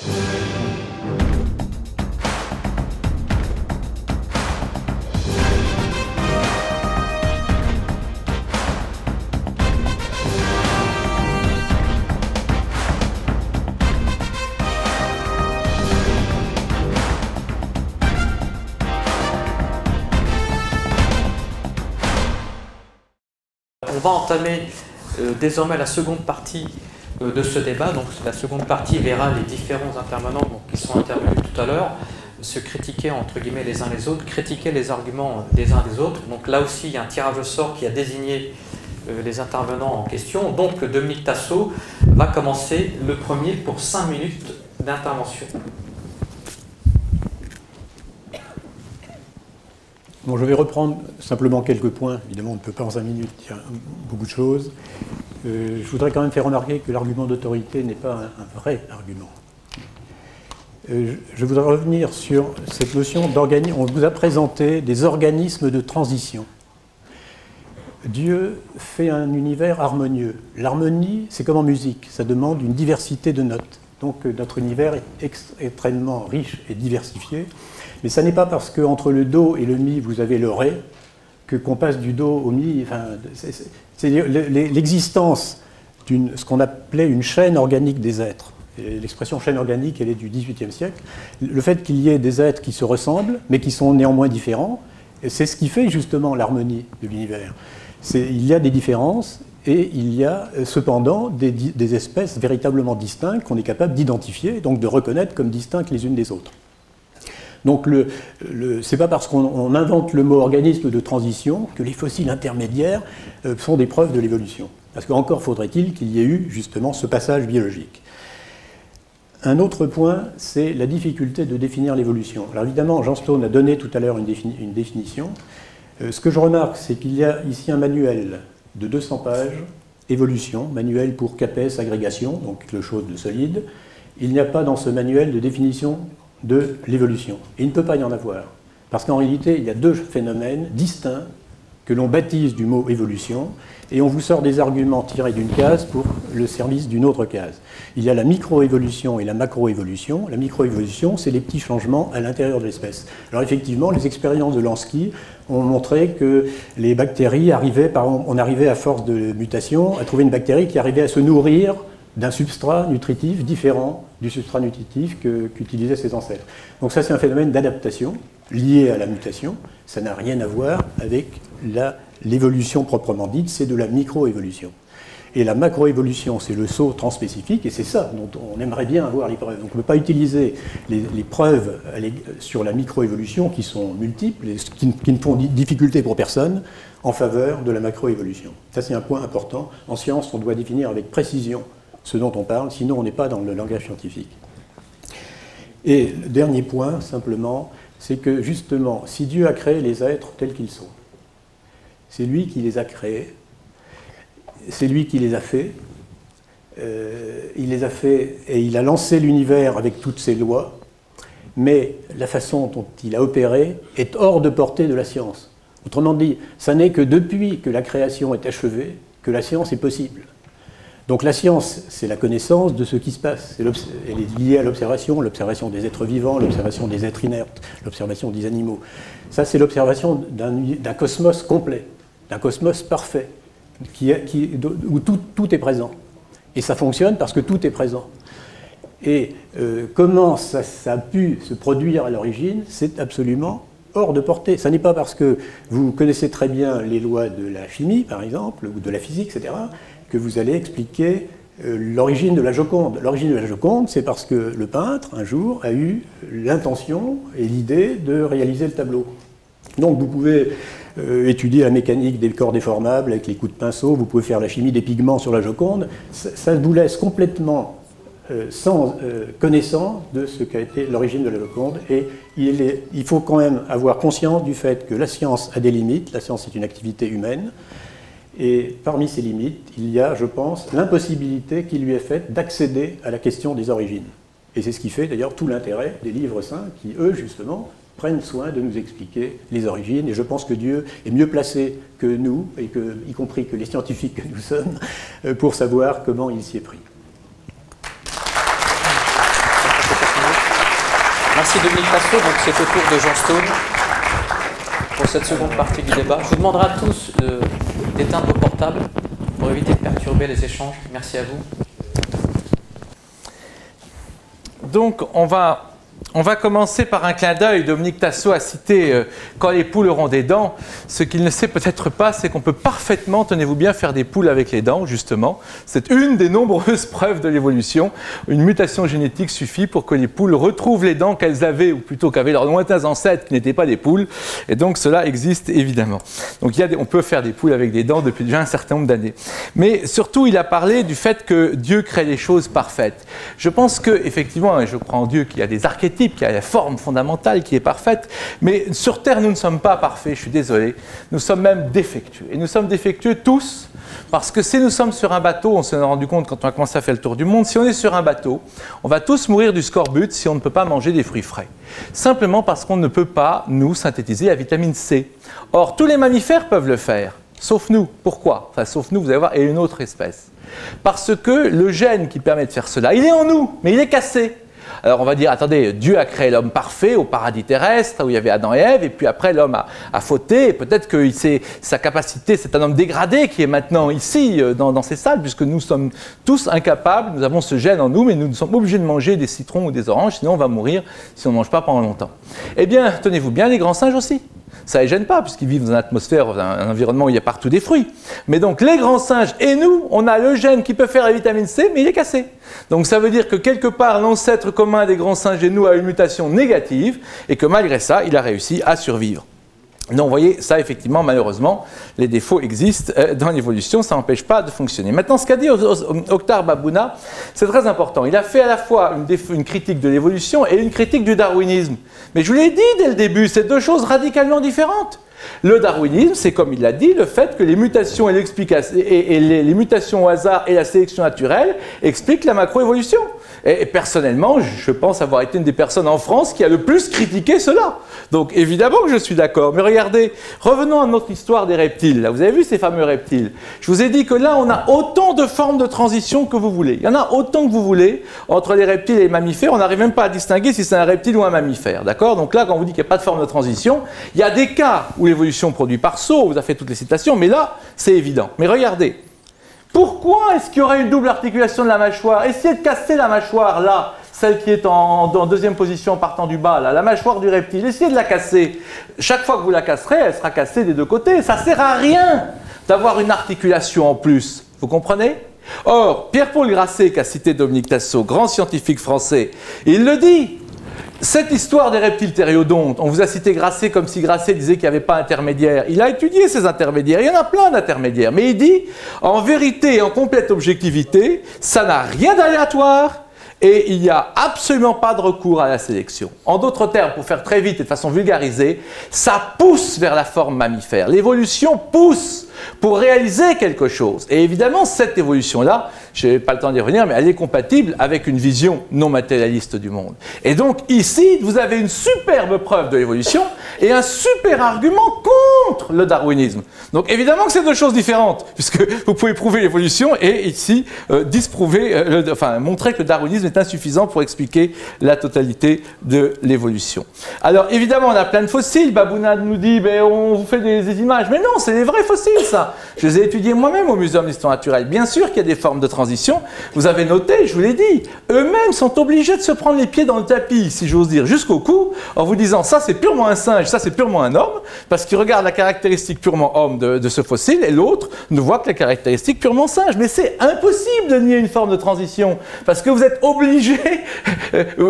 On va entamer désormais la seconde partie de ce débat. Donc la seconde partie verra les différents intervenants qui sont intervenus tout à l'heure se critiquer entre guillemets les uns les autres, critiquer les arguments des uns des autres. Donc là aussi il y a un tirage au sort qui a désigné les intervenants en question. Donc Dominique Tassot va commencer le premier pour 5 minutes d'intervention. Bon, je vais reprendre simplement quelques points. Évidemment, on ne peut pas en 5 minutes dire beaucoup de choses. Je voudrais quand même faire remarquer que l'argument d'autorité n'est pas un vrai argument. Je voudrais revenir sur cette notion d'organisme. On vous a présenté des organismes de transition. Dieu fait un univers harmonieux. L'harmonie, c'est comme en musique, ça demande une diversité de notes. Donc notre univers est extrêmement riche et diversifié. Mais ça n'est pas parce qu'entre le Do et le Mi, vous avez le Ré, qu'on passe du Do au Mi. Enfin, c'est l'existence d'une, ce qu'on appelait une chaîne organique des êtres. L'expression chaîne organique, elle est du XVIIIe siècle. Le fait qu'il y ait des êtres qui se ressemblent, mais qui sont néanmoins différents, c'est ce qui fait justement l'harmonie de l'univers. Il y a des différences, et il y a cependant des espèces véritablement distinctes qu'on est capable d'identifier, donc de reconnaître comme distinctes les unes des autres. Donc c'est pas parce qu'on invente le mot organisme de transition que les fossiles intermédiaires sont des preuves de l'évolution. Parce qu'encore faudrait-il qu'il y ait eu justement ce passage biologique. Un autre point, c'est la difficulté de définir l'évolution. Alors évidemment, Jean Stone a donné tout à l'heure une définition. Ce que je remarque, c'est qu'il y a ici un manuel de 200 pages, évolution, manuel pour CAPES, agrégation, donc quelque chose de solide. Il n'y a pas dans ce manuel de définition de l'évolution. Et il ne peut pas y en avoir. Parce qu'en réalité, il y a deux phénomènes distincts que l'on baptise du mot évolution, et on vous sort des arguments tirés d'une case pour le service d'une autre case. Il y a la microévolution et la macroévolution. La microévolution, c'est les petits changements à l'intérieur de l'espèce. Alors effectivement, les expériences de Lansky ont montré que les bactéries arrivaient, par exemple, on arrivait à force de mutation à trouver une bactérie qui arrivait à se nourrir d'un substrat nutritif différent du substrat nutritif qu'utilisaient ses ancêtres. Donc ça, c'est un phénomène d'adaptation lié à la mutation. Ça n'a rien à voir avec l'évolution proprement dite, c'est de la microévolution. Et la macroévolution, c'est le saut transspécifique, et c'est ça dont on aimerait bien avoir les preuves. Donc on ne peut pas utiliser les preuves sur la microévolution, qui sont multiples, qui ne font difficulté pour personne, en faveur de la macroévolution. Ça, c'est un point important. En science, on doit définir avec précision ce dont on parle, sinon on n'est pas dans le langage scientifique. Et le dernier point, simplement, c'est que justement, si Dieu a créé les êtres tels qu'ils sont, c'est lui qui les a créés, c'est lui qui les a faits, il les a faits et il a lancé l'univers avec toutes ses lois, mais la façon dont il a opéré est hors de portée de la science. Autrement dit, ça n'est que depuis que la création est achevée que la science est possible. Donc la science, c'est la connaissance de ce qui se passe. Elle est liée à l'observation des êtres vivants, l'observation des êtres inertes, l'observation des animaux. Ça, c'est l'observation d'un cosmos complet, d'un cosmos parfait, où tout est présent. Et ça fonctionne parce que tout est présent. Et comment ça a pu se produire à l'origine, c'est absolument hors de portée. Ça n'est pas parce que vous connaissez très bien les lois de la chimie, par exemple, ou de la physique, etc., que vous allez expliquer l'origine de la Joconde. L'origine de la Joconde, c'est parce que le peintre, un jour, a eu l'intention et l'idée de réaliser le tableau. Donc vous pouvez étudier la mécanique des corps déformables avec les coups de pinceau, vous pouvez faire la chimie des pigments sur la Joconde, ça vous laisse complètement sans connaissance de ce qu'a été l'origine de la Joconde. Et il faut quand même avoir conscience du fait que la science a des limites, la science est une activité humaine, et parmi ces limites, il y a, je pense, l'impossibilité qui lui est faite d'accéder à la question des origines. Et c'est ce qui fait d'ailleurs tout l'intérêt des livres saints qui, eux, justement, prennent soin de nous expliquer les origines. Et je pense que Dieu est mieux placé que nous, y compris que les scientifiques que nous sommes, pour savoir comment il s'y est pris. Merci Dominique Tasso. Donc c'est au tour de Jean Stone pour cette seconde partie du débat. Je vous demanderai à tous d'éteindre vos portables pour éviter de perturber les échanges. Merci à vous. Donc on va commencer par un clin d'œil. Dominique Tasso a cité quand les poules auront des dents. Ce qu'il ne sait peut-être pas, c'est qu'on peut parfaitement, tenez-vous bien, faire des poules avec les dents, justement. C'est une des nombreuses preuves de l'évolution. Une mutation génétique suffit pour que les poules retrouvent les dents qu'elles avaient, ou plutôt qu'avaient leurs lointains ancêtres qui n'étaient pas des poules. Et donc cela existe évidemment. Donc on peut faire des poules avec des dents depuis déjà un certain nombre d'années. Mais surtout, il a parlé du fait que Dieu crée les choses parfaites. Je pense qu'effectivement, et je crois en Dieu, qu'il y a des archétypes, qui a la forme fondamentale qui est parfaite, mais sur Terre, nous ne sommes pas parfaits, je suis désolé, nous sommes même défectueux. Et nous sommes défectueux tous, parce que si nous sommes sur un bateau, on s'en est rendu compte quand on a commencé à faire le tour du monde, si on est sur un bateau, on va tous mourir du scorbut si on ne peut pas manger des fruits frais. Simplement parce qu'on ne peut pas, nous, synthétiser la vitamine C. Or, tous les mammifères peuvent le faire, sauf nous. Pourquoi? Enfin, sauf nous, vous allez voir, et une autre espèce. Parce que le gène qui permet de faire cela, il est en nous, mais il est cassé. Alors on va dire, attendez, Dieu a créé l'homme parfait au paradis terrestre, où il y avait Adam et Ève, et puis après l'homme a fauté, et peut-être que sa capacité, c'est un homme dégradé qui est maintenant ici, dans ces salles, puisque nous sommes tous incapables, nous avons ce gène en nous, mais nous sommes obligés de manger des citrons ou des oranges, sinon on va mourir si on ne mange pas pendant longtemps. Eh bien, tenez-vous bien, les grands singes aussi. Ça ne les gêne pas, puisqu'ils vivent dans une atmosphère, dans un environnement où il y a partout des fruits. Mais donc, les grands singes et nous, on a le gène qui peut faire la vitamine C, mais il est cassé. Donc, ça veut dire que quelque part, l'ancêtre commun des grands singes et nous a une mutation négative, et que malgré ça, il a réussi à survivre. Donc, vous voyez, ça, effectivement, malheureusement, les défauts existent dans l'évolution, ça n'empêche pas de fonctionner. Maintenant, ce qu'a dit Oktar Babuna, c'est très important. Il a fait à la fois une critique de l'évolution et une critique du darwinisme. Mais je vous l'ai dit dès le début, c'est deux choses radicalement différentes. Le darwinisme, c'est comme il l'a dit, le fait que les mutations et les mutations au hasard et la sélection naturelle expliquent la macroévolution. Et personnellement, je pense avoir été une des personnes en France qui a le plus critiqué cela. Donc évidemment que je suis d'accord. Mais regardez, revenons à notre histoire des reptiles. Là, vous avez vu ces fameux reptiles? Je vous ai dit que là, on a autant de formes de transition que vous voulez. Il y en a autant que vous voulez entre les reptiles et les mammifères. On n'arrive même pas à distinguer si c'est un reptile ou un mammifère. D'accord? Donc là, quand on vous dit qu'il n'y a pas de forme de transition, il y a des cas où l'évolution produit par saut, on vous a fait toutes les citations, mais là, c'est évident. Mais regardez. Pourquoi est-ce qu'il y aurait une double articulation de la mâchoire? Essayez de casser la mâchoire, là, celle qui est en deuxième position en partant du bas, là, la mâchoire du reptile. Essayez de la casser. Chaque fois que vous la casserez, elle sera cassée des deux côtés. Ça ne sert à rien d'avoir une articulation en plus. Vous comprenez? Or, Pierre-Paul Grasset, qui a cité Dominique Tasso, grand scientifique français, il le dit. Cette histoire des reptiles thériodontes, on vous a cité Grasset comme si Grasset disait qu'il n'y avait pas d'intermédiaire. Il a étudié ces intermédiaires, il y en a plein d'intermédiaires. Mais il dit, en vérité et en complète objectivité, ça n'a rien d'aléatoire et il n'y a absolument pas de recours à la sélection. En d'autres termes, pour faire très vite et de façon vulgarisée, ça pousse vers la forme mammifère. L'évolution pousse pour réaliser quelque chose. Et évidemment, cette évolution-là, je n'ai pas le temps d'y revenir, mais elle est compatible avec une vision non matérialiste du monde. Et donc, ici, vous avez une superbe preuve de l'évolution et un super argument contre le darwinisme. Donc, évidemment que c'est deux choses différentes, puisque vous pouvez prouver l'évolution et ici, montrer que le darwinisme est insuffisant pour expliquer la totalité de l'évolution. Alors, évidemment, on a plein de fossiles. Babuna nous dit, on vous fait des images. Mais non, c'est des vrais fossiles, ça. Je les ai étudiés moi-même au Muséum d'histoire naturelle. Bien sûr qu'il y a des formes de transition. Vous avez noté, je vous l'ai dit, eux-mêmes sont obligés de se prendre les pieds dans le tapis, si j'ose dire, jusqu'au cou, en vous disant, ça c'est purement un singe, ça c'est purement un homme, parce qu'ils regardent la caractéristique purement homme de ce fossile, et l'autre ne voit que la caractéristique purement singe. Mais c'est impossible de nier une forme de transition, parce que vous êtes obligés,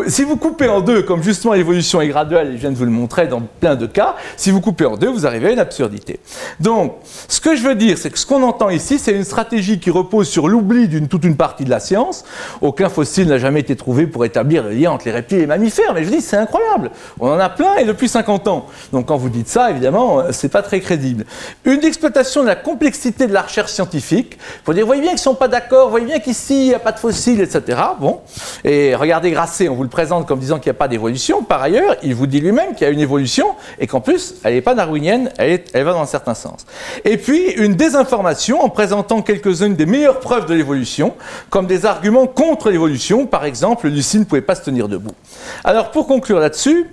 si vous coupez en deux, comme justement l'évolution est graduelle, et je viens de vous le montrer dans plein de cas, si vous coupez en deux, vous arrivez à une absurdité. Donc, ce que je veux dire, c'est que ce qu'on entend ici, c'est une stratégie qui repose sur l'oubli toute une partie de la science. Aucun fossile n'a jamais été trouvé pour établir le lien entre les reptiles et les mammifères, mais je dis, c'est incroyable. On en a plein et depuis 50 ans. Donc quand vous dites ça, évidemment, c'est pas très crédible. Une exploitation de la complexité de la recherche scientifique, pour dire, vous voyez bien qu'ils ne sont pas d'accord, vous voyez bien qu'ici, il n'y a pas de fossiles, etc. Bon. Et regardez Grasset, on vous le présente comme disant qu'il n'y a pas d'évolution. Par ailleurs, il vous dit lui-même qu'il y a une évolution et qu'en plus, elle n'est pas darwinienne, elle va dans un certain sens. Et puis, une désinformation en présentant quelques-unes des meilleures preuves de l'évolution comme des arguments contre l'évolution. Par exemple, Lucie ne pouvait pas se tenir debout. Alors, pour conclure là-dessus,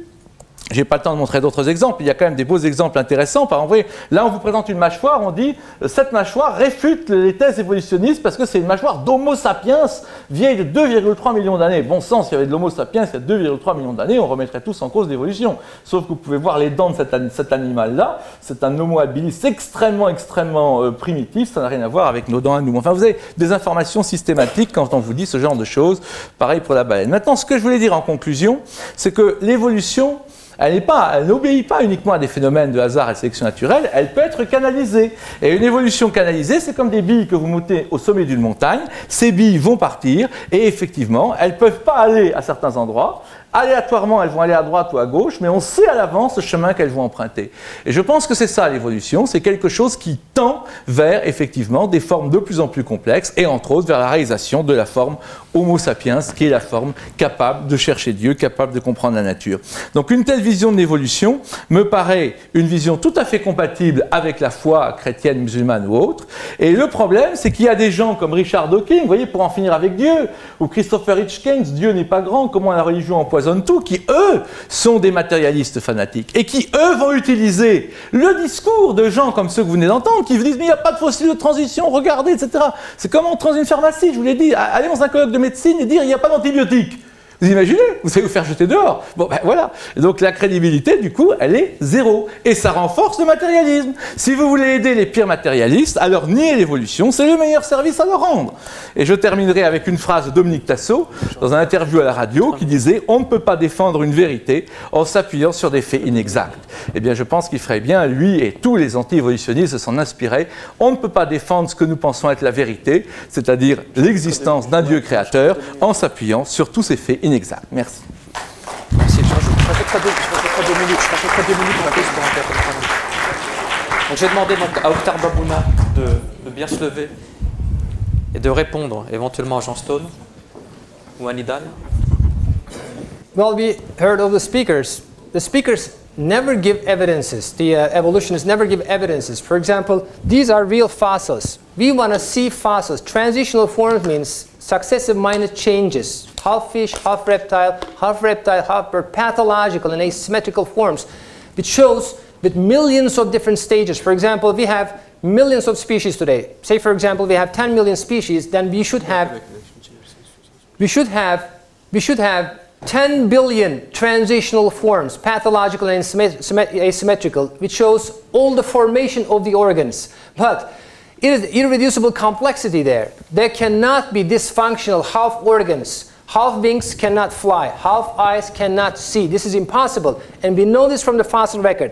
je n'ai pas le temps de montrer d'autres exemples, il y a quand même des beaux exemples intéressants. Par exemple, là, on vous présente une mâchoire, on dit cette mâchoire réfute les thèses évolutionnistes parce que c'est une mâchoire d'Homo sapiens vieille de 2,3 millions d'années. Bon sang, s'il y avait de l'Homo sapiens il y a 2,3 millions d'années, on remettrait tous en cause l'évolution. Sauf que vous pouvez voir les dents de cet animal-là, c'est un Homo habilis extrêmement primitif, ça n'a rien à voir avec nos dents à nous. Enfin, vous avez des informations systématiques quand on vous dit ce genre de choses. Pareil pour la baleine. Maintenant, ce que je voulais dire en conclusion, c'est que l'évolution, elle n'obéit pas uniquement à des phénomènes de hasard et de sélection naturelle, elle peut être canalisée. Et une évolution canalisée, c'est comme des billes que vous montez au sommet d'une montagne, ces billes vont partir, et effectivement, elles ne peuvent pas aller à certains endroits. Aléatoirement, elles vont aller à droite ou à gauche, mais on sait à l'avance le chemin qu'elles vont emprunter. Et je pense que c'est ça l'évolution, c'est quelque chose qui tend vers, effectivement, des formes de plus en plus complexes, et entre autres vers la réalisation de la forme Homo sapiens, qui est la forme capable de chercher Dieu, capable de comprendre la nature. Donc une telle vision de l'évolution me paraît une vision tout à fait compatible avec la foi chrétienne, musulmane ou autre. Et le problème, c'est qu'il y a des gens comme Richard Dawkins, vous voyez, pour en finir avec Dieu, ou Christopher Hitchens, Dieu n'est pas grand, comment la religion empoisonne tout, qui eux sont des matérialistes fanatiques et qui eux vont utiliser le discours de gens comme ceux que vous venez d'entendre, qui vous disent mais il n'y a pas de fossile de transition, regardez, etc. C'est comme on dans une pharmacie, je vous l'ai dit, allez dans un colloque de médecine et dire il n'y a pas d'antibiotiques. Vous imaginez? Vous allez vous faire jeter dehors. Bon, ben voilà. Donc la crédibilité, du coup, elle est zéro. Et ça renforce le matérialisme. Si vous voulez aider les pires matérialistes, alors nier l'évolution, c'est le meilleur service à leur rendre. Et je terminerai avec une phrase de Dominique Tasso, dans un interview à la radio, qui disait « On ne peut pas défendre une vérité en s'appuyant sur des faits inexacts ». Eh bien, je pense qu'il ferait bien, lui et tous les anti-évolutionnistes, de s'en inspirer. On ne peut pas défendre ce que nous pensons être la vérité, c'est-à-dire l'existence d'un Dieu créateur, en s'appuyant sur tous ces faits inexact. Merci. Merci. Je rajouterai 2 minutes. On va tous pour un donc j'ai demandé donc à Oktar Babouna de bien se lever et de répondre éventuellement à Jean Stone ou à Nidal. Well, we heard of the speakers. The speakers never give evidences. The evolutionists never give evidences. For example, these are real fossils. We want to see fossils. Transitional forms means successive minor changes. Half fish, half reptile, half bird, pathological and asymmetrical forms. It shows with millions of different stages. For example, we have millions of species today. Say, for example, we have 10 million species, then we should have 10 billion transitional forms, pathological and asymmetrical, which shows all the formation of the organs. But it is irreducible complexity there. There cannot be dysfunctional half organs. Half wings cannot fly. Half eyes cannot see. This is impossible. And we know this from the fossil record.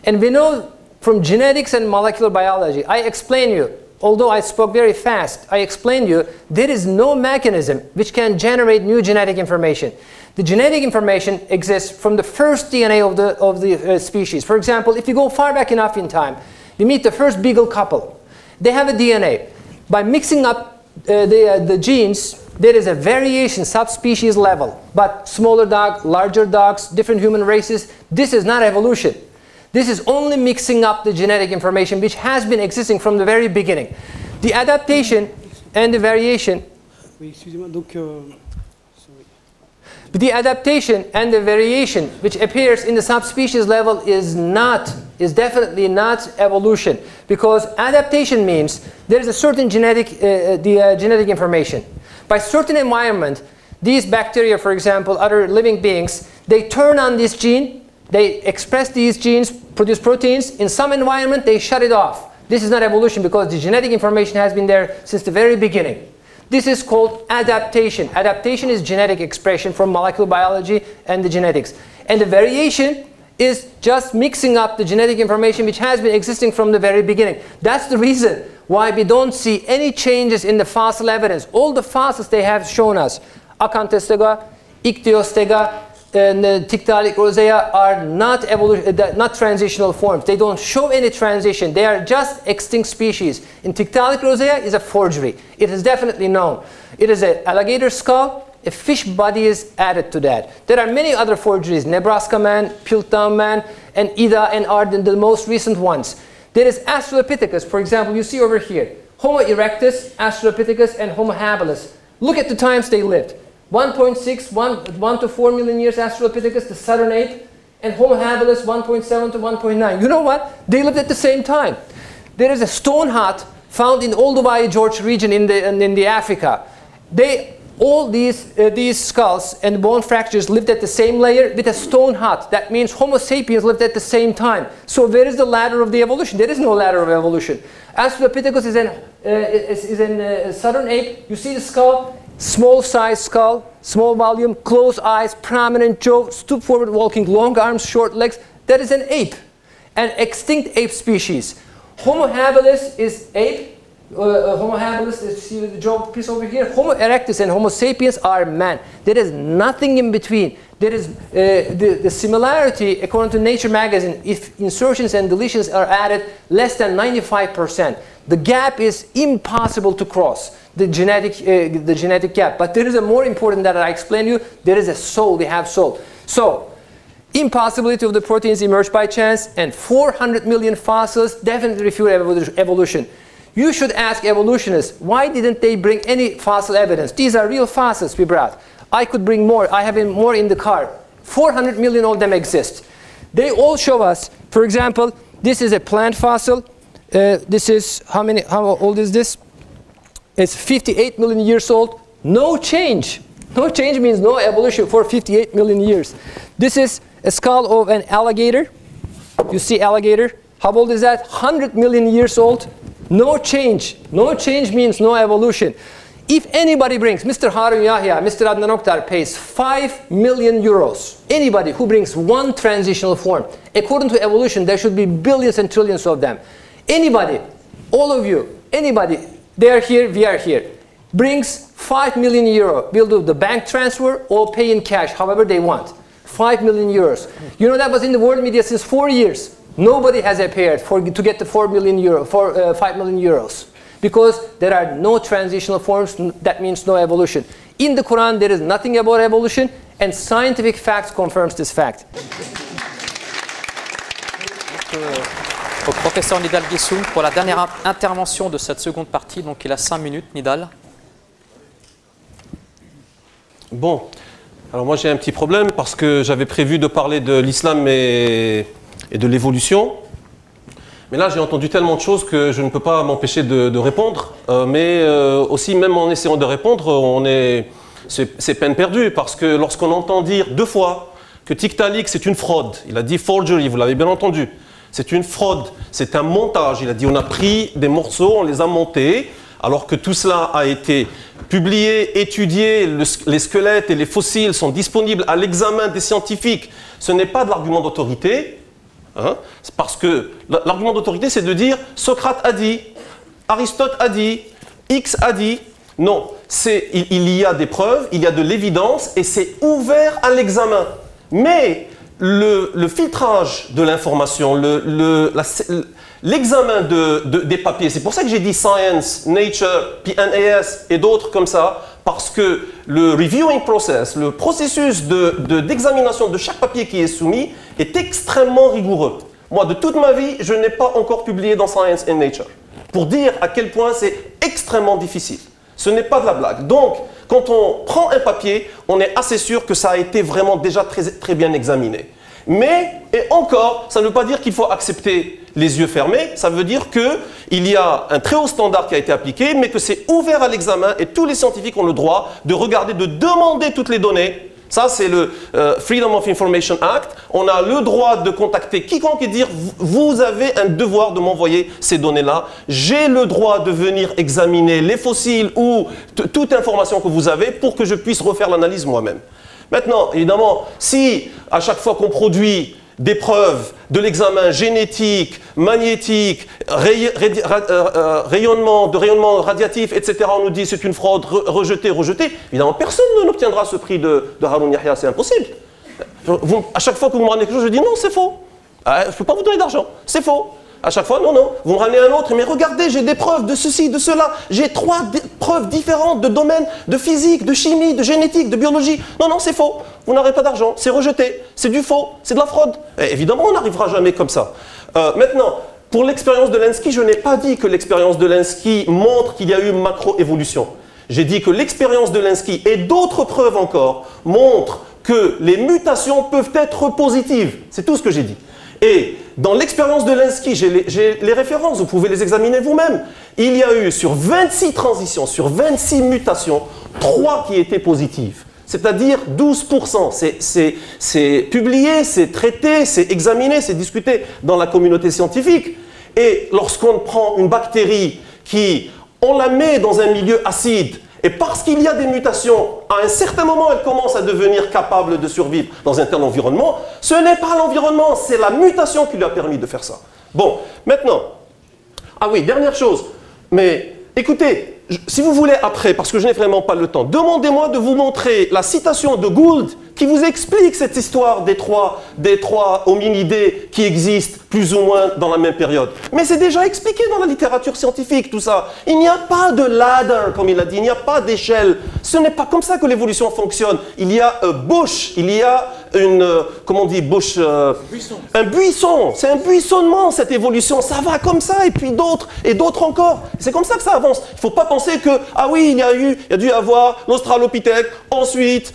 And we know from genetics and molecular biology. I explain you, although I spoke very fast, I explained you, there is no mechanism which can generate new genetic information. The genetic information exists from the first DNA of the species. For example, if you go far back enough in time, you meet the first beagle couple. They have a DNA. By mixing up the genes, there is a variation subspecies level. But smaller dogs, larger dogs, different human races, this is not evolution. This is only mixing up the genetic information which has been existing from the very beginning. The adaptation and the variation. The adaptation and the variation which appears in the subspecies level is definitely not evolution, because adaptation means there is a certain genetic information. By certain environment, these bacteria, for example, other living beings, they turn on this gene, they express these genes, produce proteins. In some environment, they shut it off. This is not evolution because the genetic information has been there since the very beginning. This is called adaptation. Adaptation is genetic expression from molecular biology and the genetics. And the variation is just mixing up the genetic information which has been existing from the very beginning. That's the reason why we don't see any changes in the fossil evidence. All the fossils they have shown us, Acanthostega, Ichthyostega, and Tiktaalik rosea are not transitional forms. They don't show any transition. They are just extinct species. In Tiktaalik rosea is a forgery. It is definitely known. It is an alligator skull a fish body is added to that. There are many other forgeries, Nebraska man, Piltdown man, and Ida and Arden, the most recent ones. There is Australopithecus, for example, you see over here, Homo erectus, Australopithecus, and Homo habilis. Look at the times they lived. 1.6, 1 to 4 million years Australopithecus, the southern ape, and Homo habilis 1.7 to 1.9. You know what? They lived at the same time. There is a stone hut found in Olduvai Gorge region in the Africa. All these skulls and bone fractures lived at the same layer with a stone hut. That means Homo sapiens lived at the same time. So where is the ladder of the evolution? There is no ladder of evolution. Australopithecus is an southern ape. You see the skull, small size skull, small volume, closed eyes, prominent jaw, stoop forward walking, long arms, short legs. That is an ape, an extinct ape species. Homo habilis is ape. Homo habilis, see the jaw piece over here. Homo erectus and Homo sapiens are man. There is nothing in between. There is the similarity, according to Nature magazine, if insertions and deletions are added, less than 95%. The gap is impossible to cross, the genetic gap. But there is a more important that I explained to you. There is a soul. We have soul. So, impossibility of the proteins emerged by chance, and 400 million fossils definitely refute evolution. You should ask evolutionists, why didn't they bring any fossil evidence? These are real fossils we brought. I could bring more. I have more in the car. 400 million of them exist. They all show us, for example, this is a plant fossil. This is, how old is this? It's 58 million years old. No change. No change means no evolution for 58 million years. This is a skull of an alligator. You see alligator. How old is that? 100 million years old. No change. No change means no evolution. If anybody brings, Mr. Harun Yahya, Mr. Adnan Oktar pays 5 million euros. Anybody who brings one transitional form, according to evolution, there should be billions and trillions of them. Anybody, all of you, anybody, they are here, we are here, brings 5 million euro, will do the bank transfer or pay in cash, however they want. 5 million euros. You know that was in the world media since 4 years. Nobody has appeared to get the 5 million euros. Because there are no transitional forms, that means no evolution. In the Quran, there is nothing about evolution, and scientific facts confirms this fact. Au professeur Nidal Guessoum pour la dernière intervention de cette seconde partie, donc il a 5 minutes, Nidal. Bon, alors moi j'ai un petit problème parce que j'avais prévu de parler de l'islam et de l'évolution. Mais là, j'ai entendu tellement de choses que je ne peux pas m'empêcher de répondre. Mais aussi, même en essayant de répondre, c'est peine perdue. Parce que lorsqu'on entend dire 2 fois que Tiktaalik, c'est une fraude, il a dit forgery, vous l'avez bien entendu. C'est une fraude, c'est un montage. Il a dit on a pris des morceaux, on les a montés, alors que tout cela a été publié, étudié, les squelettes et les fossiles sont disponibles à l'examen des scientifiques. Ce n'est pas de l'argument d'autorité. Hein, parce que l'argument d'autorité, c'est de dire Socrate a dit, Aristote a dit, X a dit. Non, il y a des preuves, il y a de l'évidence et c'est ouvert à l'examen. Mais le filtrage de l'information, l'examen des papiers, c'est pour ça que j'ai dit Science, Nature, PNAS et d'autres comme ça, parce que le reviewing process, le processus d'examination de chaque papier qui est soumis est extrêmement rigoureux. Moi, de toute ma vie, je n'ai pas encore publié dans Science and Nature, pour dire à quel point c'est extrêmement difficile. Ce n'est pas de la blague. Donc, quand on prend un papier, on est assez sûr que ça a été vraiment déjà très, très bien examiné. Mais, et encore, ça ne veut pas dire qu'il faut accepter les yeux fermés, ça veut dire qu'il y a un très haut standard qui a été appliqué, mais que c'est ouvert à l'examen et tous les scientifiques ont le droit de regarder, de demander toutes les données. Ça, c'est le Freedom of Information Act. On a le droit de contacter quiconque et dire « Vous avez un devoir de m'envoyer ces données-là. J'ai le droit de venir examiner les fossiles ou toute information que vous avez pour que je puisse refaire l'analyse moi-même. » Maintenant, évidemment, si à chaque fois qu'on produit des preuves de l'examen génétique, magnétique, rayonnement radiatif, etc., on nous dit c'est une fraude, rejetée, évidemment, personne n'obtiendra ce prix de Harun Yahya, c'est impossible. À chaque fois que vous me ramenez quelque chose, je dis non, c'est faux. Je ne peux pas vous donner d'argent, c'est faux. À chaque fois, non, non. Vous me ramenez un autre, mais regardez, j'ai des preuves de ceci, de cela. J'ai 3 preuves différentes de domaines de physique, de chimie, de génétique, de biologie. Non, non, c'est faux. Vous n'aurez pas d'argent, c'est rejeté, c'est du faux, c'est de la fraude. Et évidemment, on n'arrivera jamais comme ça. Maintenant, pour l'expérience de Lenski, je n'ai pas dit que l'expérience de Lenski montre qu'il y a eu macroévolution. J'ai dit que l'expérience de Lenski et d'autres preuves encore montrent que les mutations peuvent être positives. C'est tout ce que j'ai dit. Et dans l'expérience de Lenski, j'ai les références, vous pouvez les examiner vous-même. Il y a eu sur 26 transitions, sur 26 mutations, 3 qui étaient positives. C'est-à-dire 12%. C'est publié, c'est traité, c'est examiné, c'est discuté dans la communauté scientifique. Et lorsqu'on prend une bactérie on la met dans un milieu acide, et parce qu'il y a des mutations, à un certain moment, elle commence à devenir capable de survivre dans un tel environnement. Ce n'est pas l'environnement, c'est la mutation qui lui a permis de faire ça. Bon, maintenant, ah oui, dernière chose, mais écoutez, si vous voulez après, parce que je n'ai vraiment pas le temps, demandez-moi de vous montrer la citation de Gould qui vous explique cette histoire des trois hominidés qui existent plus ou moins dans la même période. Mais c'est déjà expliqué dans la littérature scientifique, tout ça. Il n'y a pas de ladder, comme il a dit, il n'y a pas d'échelle. Ce n'est pas comme ça que l'évolution fonctionne. Il y a un bush, il y a comment on dit, bush, un buisson. C'est un buissonnement, cette évolution. Ça va comme ça, et puis d'autres, et d'autres encore. C'est comme ça que ça avance. Il ne faut pas penser que, ah oui, il y a dû avoir l'Australopithèque, ensuite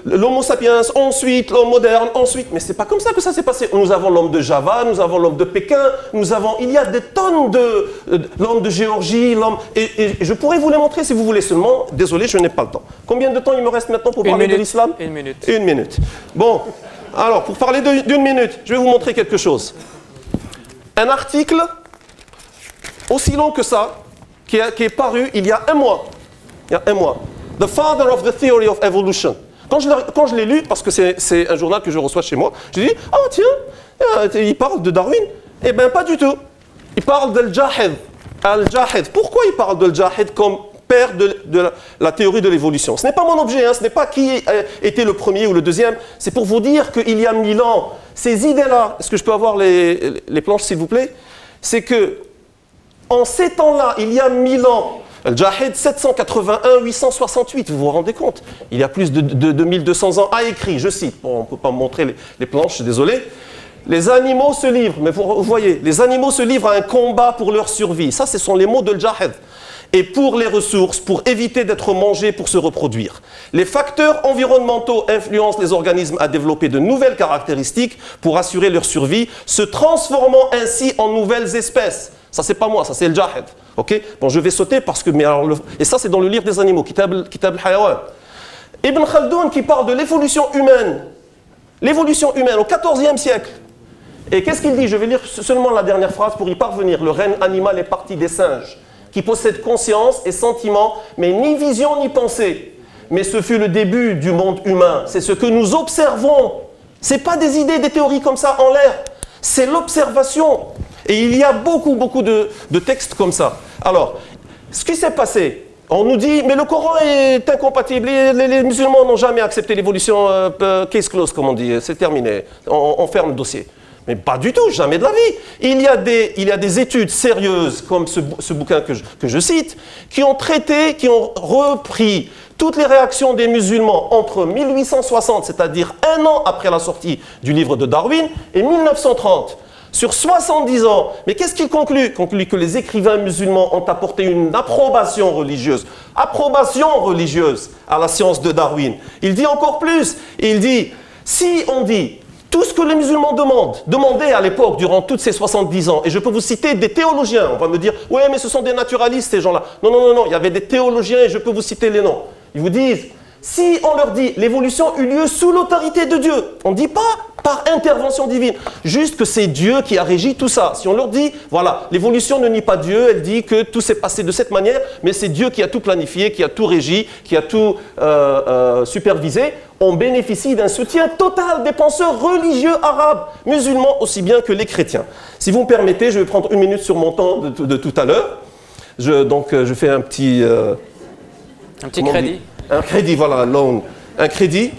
l'Homo sapiens, ensuite l'homme moderne, ensuite... Mais c'est pas comme ça que ça s'est passé. Nous avons l'homme de Java, nous avons l'homme de Pékin, il y a des tonnes l'homme de Géorgie, et je pourrais vous les montrer si vous voulez seulement. Désolé, je n'ai pas le temps. Combien de temps il me reste maintenant pour parler de l'islam? 1 minute. 1 minute. Bon, alors, pour parler d'1 minute, je vais vous montrer quelque chose. Un article aussi long que ça, qui est paru il y a un mois. Il y a un mois. The Father of the Theory of Evolution. Quand je l'ai lu, parce que c'est un journal que je reçois chez moi, j'ai dit, ah tiens, il parle de Darwin. Eh bien, pas du tout. Il parle d'Al-Jahed. Al-Jahed. Pourquoi il parle d'Al-Jahed comme père de la théorie de l'évolution? Ce n'est pas mon objet, hein, ce n'est pas qui était le premier ou le deuxième. C'est pour vous dire qu'il y a 1000 ans, ces idées-là, est-ce que je peux avoir les planches s'il vous plaît? C'est que, en ces temps-là, il y a 1000 ans, Al-Jahed 781-868, vous vous rendez compte? Il y a plus de 2200 ans, a écrit, je cite, bon, on ne peut pas me montrer les planches, je suis désolé. Les animaux se livrent, mais vous voyez, les animaux se livrent à un combat pour leur survie. Ça, ce sont les mots de Al-Jahed. Et pour les ressources, pour éviter d'être mangés pour se reproduire. Les facteurs environnementaux influencent les organismes à développer de nouvelles caractéristiques pour assurer leur survie, se transformant ainsi en nouvelles espèces. Ça, c'est pas moi, ça, c'est Al-Jahed. Ok? Bon, je vais sauter parce que... Et ça, c'est dans le livre des animaux, Kitab al-Hayawan. Ibn Khaldoun qui parle de l'évolution humaine. L'évolution humaine au XIVe siècle. Et qu'est-ce qu'il dit? Je vais lire seulement la dernière phrase pour y parvenir. Le règne animal est parti des singes, qui possèdent conscience et sentiments, mais ni vision ni pensée. Mais ce fut le début du monde humain. C'est ce que nous observons. Ce n'est pas des idées, des théories comme ça en l'air. C'est l'observation. Et il y a beaucoup de textes comme ça. Alors, ce qui s'est passé, on nous dit, mais le Coran est incompatible. Les musulmans n'ont jamais accepté l'évolution, case close, comme on dit. C'est terminé. On ferme le dossier. Mais pas du tout, jamais de la vie. Il y a des études sérieuses, comme ce bouquin que je cite, qui ont traité, qui ont repris toutes les réactions des musulmans entre 1860, c'est-à-dire 1 an après la sortie du livre de Darwin, et 1930. Sur 70 ans. Mais qu'est-ce qu'il conclut? Il conclut que les écrivains musulmans ont apporté une approbation religieuse à la science de Darwin. Il dit encore plus. Il dit, si on dit tout ce que les musulmans demandaient à l'époque, durant toutes ces 70 ans, et je peux vous citer des théologiens, on va me dire, ouais, mais ce sont des naturalistes, ces gens-là. Non, non, non, non, il y avait des théologiens et je peux vous citer les noms. Ils vous disent, si on leur dit, l'évolution eut lieu sous l'autorité de Dieu, on ne dit pas par intervention divine, juste que c'est Dieu qui a régi tout ça. Si on leur dit, voilà, l'évolution ne nie pas Dieu, elle dit que tout s'est passé de cette manière, mais c'est Dieu qui a tout planifié, qui a tout régi, qui a tout supervisé, on bénéficie d'un soutien total des penseurs religieux arabes, musulmans aussi bien que les chrétiens. Si vous me permettez, je vais prendre 1 minute sur mon temps de tout à l'heure. Donc je fais un petit... un petit crédit. Un crédit, voilà, loan. Un crédit.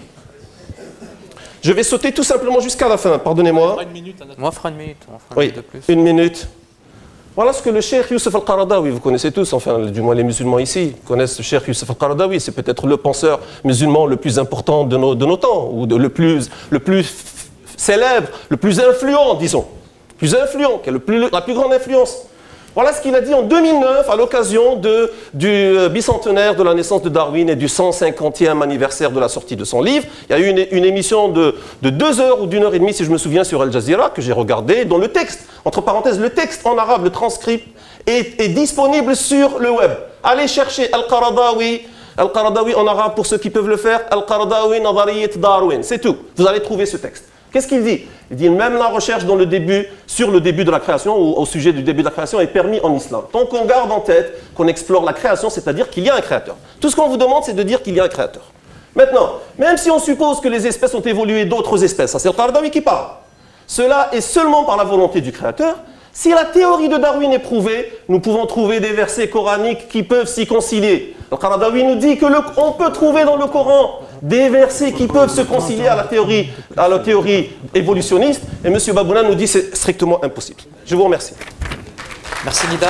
Je vais sauter tout simplement jusqu'à la fin, pardonnez-moi. Moi, on fera une minute. On fera une Oui, minute de plus. une minute. Voilà ce que le cheikh Youssef al-Qaradawi, vous connaissez tous, enfin du moins les musulmans ici, connaissent le cheikh Youssef al-Qaradawi, c'est peut-être le penseur musulman le plus important de nos temps, ou le plus célèbre, le plus influent, disons. Le plus influent, qui a la plus grande influence. Voilà ce qu'il a dit en 2009 à l'occasion du bicentenaire de la naissance de Darwin et du 150e anniversaire de la sortie de son livre. Il y a eu une émission de 2 heures ou d'1h30, si je me souviens, sur Al Jazeera, que j'ai regardé, dont le texte, entre parenthèses, le texte en arabe, le transcript, est disponible sur le web. Allez chercher Al-Qaradawi en arabe pour ceux qui peuvent le faire, Al-Qaradawi Nadariyat Darwin, c'est tout. Vous allez trouver ce texte. Qu'est-ce qu'il dit? Il dit même la recherche sur le début de la création ou au sujet du début de la création est permis en islam. Tant qu'on garde en tête qu'on explore la création, c'est-à-dire qu'il y a un créateur. Tout ce qu'on vous demande, c'est de dire qu'il y a un créateur. Maintenant, même si on suppose que les espèces ont évolué d'autres espèces, ça c'est Al-Qaradawi qui parle, cela est seulement par la volonté du créateur. Si la théorie de Darwin est prouvée, nous pouvons trouver des versets coraniques qui peuvent s'y concilier. Al-Qaradawi nous dit qu'on peut trouver dans le Coran des versets qui peuvent se concilier à la théorie évolutionniste. Et M. Babouna nous dit que c'est strictement impossible. Je vous remercie. Merci Nida.